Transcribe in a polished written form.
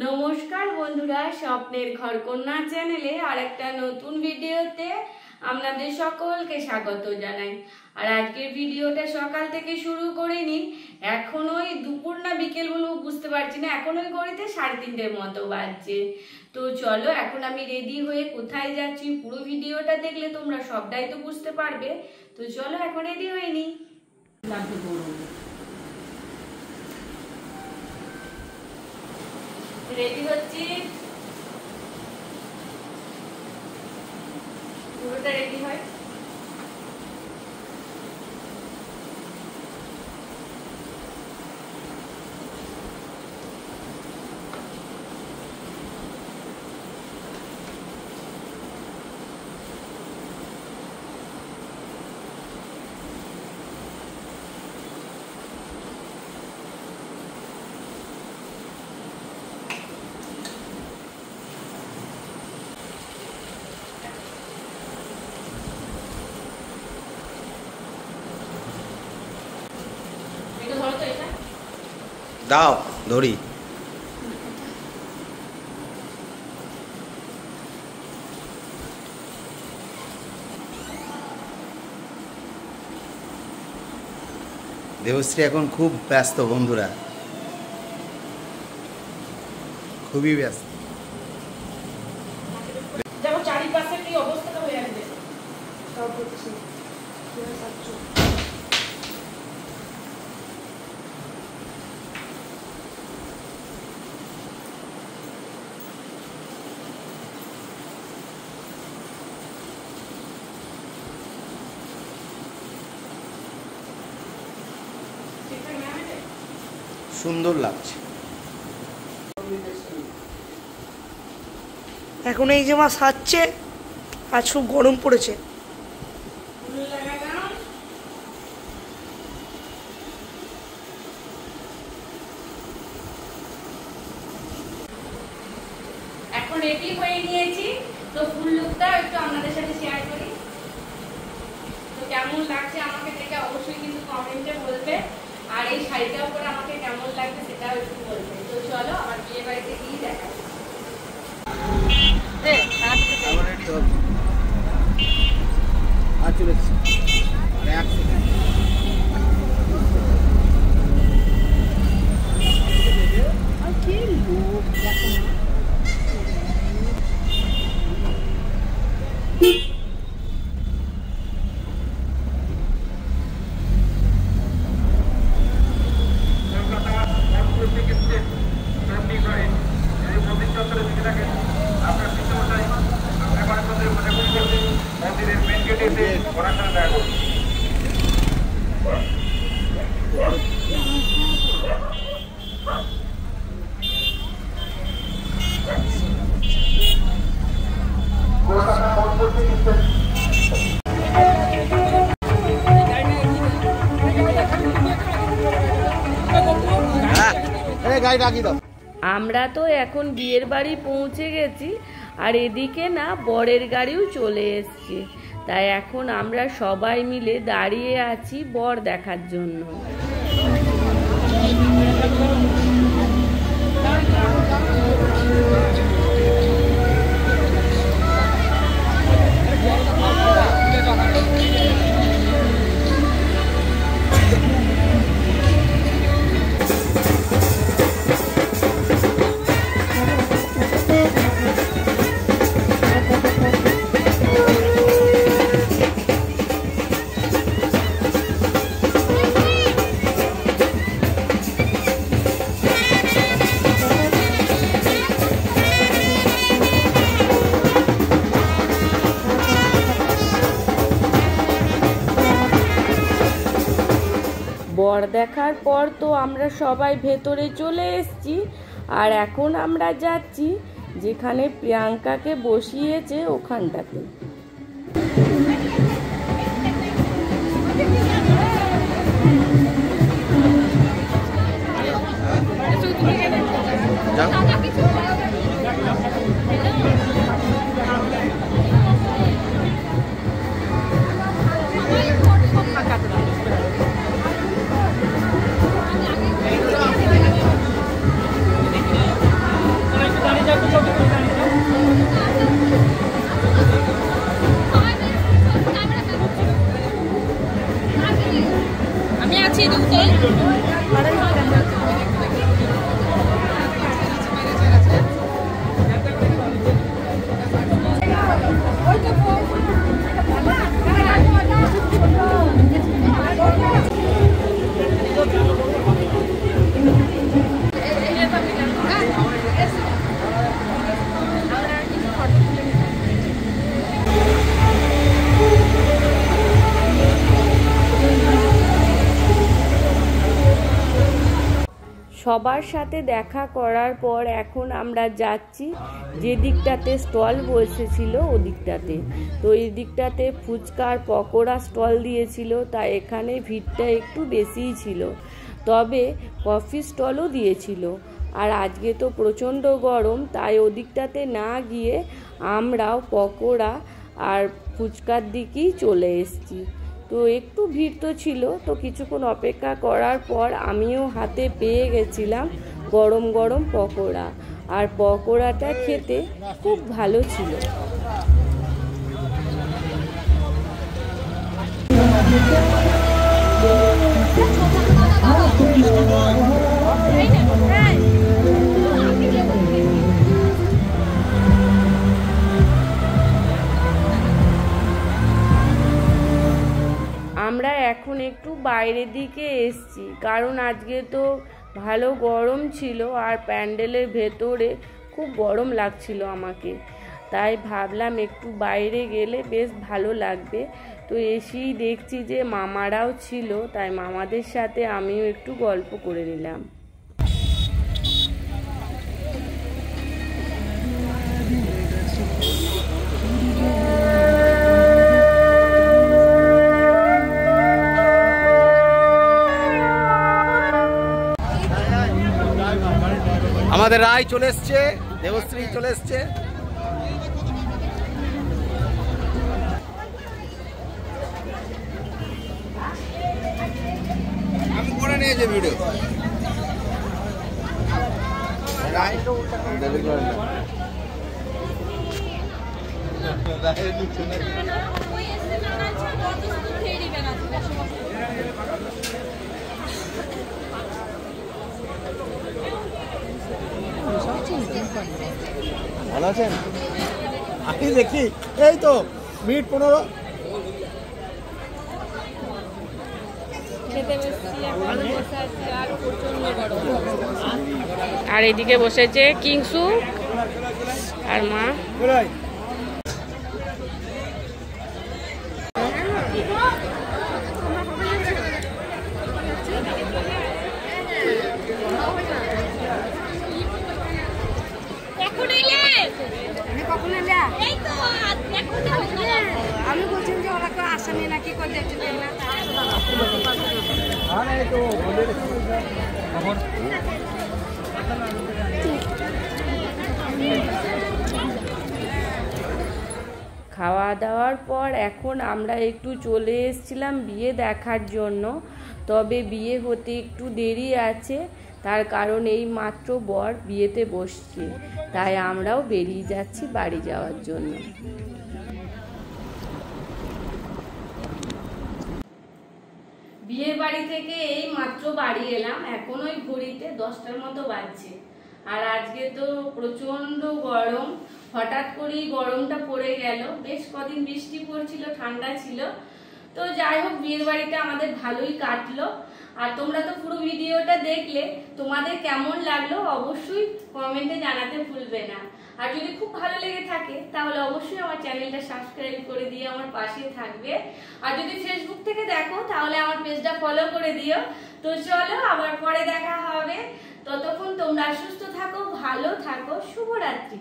নমস্কার বন্ধুরা, স্বপ্নের ঘর কন্যা চ্যানেলে আরেকটা নতুন ভিডিওতে আপনাদের সকলকে স্বাগত জানাই। আর আজকের ভিডিওটা সকাল থেকে শুরু করিনি, এখন ওই দুপুর না বিকেল বলবো বুঝতে পারছি না, এখন ওই ঘড়িতে 3:30 মতো বাজছে। তো চলো, এখন আমি রেডি হয়ে কোথায় যাচ্ছি পুরো ভিডিওটা দেখলে তোমরা সবটাই তো বুঝতে পারবে। তো চলো এখন রেডি হয়ে নি। রেডি হচ্ছি, পুরোটা রেডি হয়। দাও ধরি। দেবশ্রী এখন খুব ব্যস্ত বন্ধুরা, খুবই ব্যস্ত। দেখো চারিপাশে কি অবস্থাটা হয়ে আছে। সুন্দর লাগছে। এখন এই যে মা সাজছে, আজ খুব গরম পড়েছে। এখন রেডি হয়ে নিয়েছি, তো ফুল লুকটা একটু আপনাদের সাথে শেয়ার করি। তো কেমন লাগছে আমাকে দেখে অবশ্যই কিন্তু কমেন্টে বলবে, আর এই শাড়িটা পরে আমাকে কেমন লাগবে সেটাও একটু বলবে। তো চলো আমার বিয়ে বাড়িতে গিয়ে দেখা। আমরা তো এখন বিয়ের বাড়ি পৌঁছে গেছি, আর এদিকে না বরের গাড়িও চলে এসছে। তাই এখন আমরা সবাই মিলে দাঁড়িয়ে আছি বর দেখার জন্য। বর দেখার পর তো আমরা সবাই ভেতরে চলে এসেছি, আর এখন আমরা যাচ্ছি যেখানে প্রিয়াঙ্কাকে বসিয়েছে ওখানটাতে। সবার সাথে দেখা করার পর এখন আমরা যাচ্ছি যে দিকটাতে স্টল বসেছিল ওদিকটাতে। তো এই দিকটাতে ফুচকার পকোড়া স্টল দিয়েছিল, তাই এখানে ভিড়টা একটু বেশিই ছিল। তবে কফি স্টলও দিয়েছিল। আর আজকে তো প্রচণ্ড গরম, তাই ওদিকটাতে না গিয়ে আমরাও পকোড়া আর ফুচকার দিকেই চলে এসেছি। তো একটু ভিড় তো ছিল, তো কিছুক্ষণ অপেক্ষা করার পর আমিও হাতে পেয়ে গেছিলাম গরম গরম পকোড়া, আর পকোড়াটা খেতে খুব ভালো ছিল। আমরা এখন একটু বাইরের দিকে এসছি, কারণ আজকে তো ভালো গরম ছিল আর প্যান্ডেলের ভেতরে খুব গরম লাগছিল আমাকে, তাই ভাবলাম একটু বাইরে গেলে বেশ ভালো লাগবে। তো এসেই দেখছি যে মামারাও ছিল, তাই মামাদের সাথে আমিও একটু গল্প করে নিলাম। আমাদের রায় চলে এসছে, দেবশ্রী চলে এসছে। আমি করে নিয়েছি ভিডিও। ভালো আছেন? আমি দেখি এই তো মিনিট 15। আর এদিকে বসেছে কিংসু আর মা। আমি বলছি যে ওরা কেউ আসেনি নাকি করতে না। খাওয়া দাওয়ার পর এখন আমরা একটু চলে এসেছিলাম বিয়ে দেখার জন্য। তবে বিয়ে হতে একটু দেরি আছে, তার কারণ এই মাত্র বর বিয়েতে বসছে, তাই আমরাও বেরিয়ে যাচ্ছি বাড়ি যাওয়ার জন্য। বিয়ের বাড়ি থেকে এই মাত্র বাড়ি এলাম, এখন ওই ঘড়িতে 10টার মতো বাজছে। আর আজকে তো প্রচন্ড গরম, হঠাৎ করেই গরমটা পড়ে গেল। বেশ কদিন বৃষ্টি পড়ছিল, ঠান্ডা ছিল। তো যাই হোক, বিয়ের বাড়িটা আমাদের ভালোই কাটলো। আর তোমরা তো পুরো ভিডিওটা দেখলে, তোমাদের কেমন লাগলো অবশ্যই কমেন্টে জানাতে ভুলবে না। আর যদি খুব ভালো লেগে থাকে তাহলে অবশ্যই আমার চ্যানেলটা সাবস্ক্রাইব করে দিয়ে আমার পাশে থাকবে। আর যদি ফেসবুক থেকে দেখো তাহলে আমার পেজটা ফলো করে দিও। তো চলো, আবার পরে দেখা হবে। ততক্ষণ তোমরা সুস্থ থাকো, ভালো থাকো। শুভরাত্রি।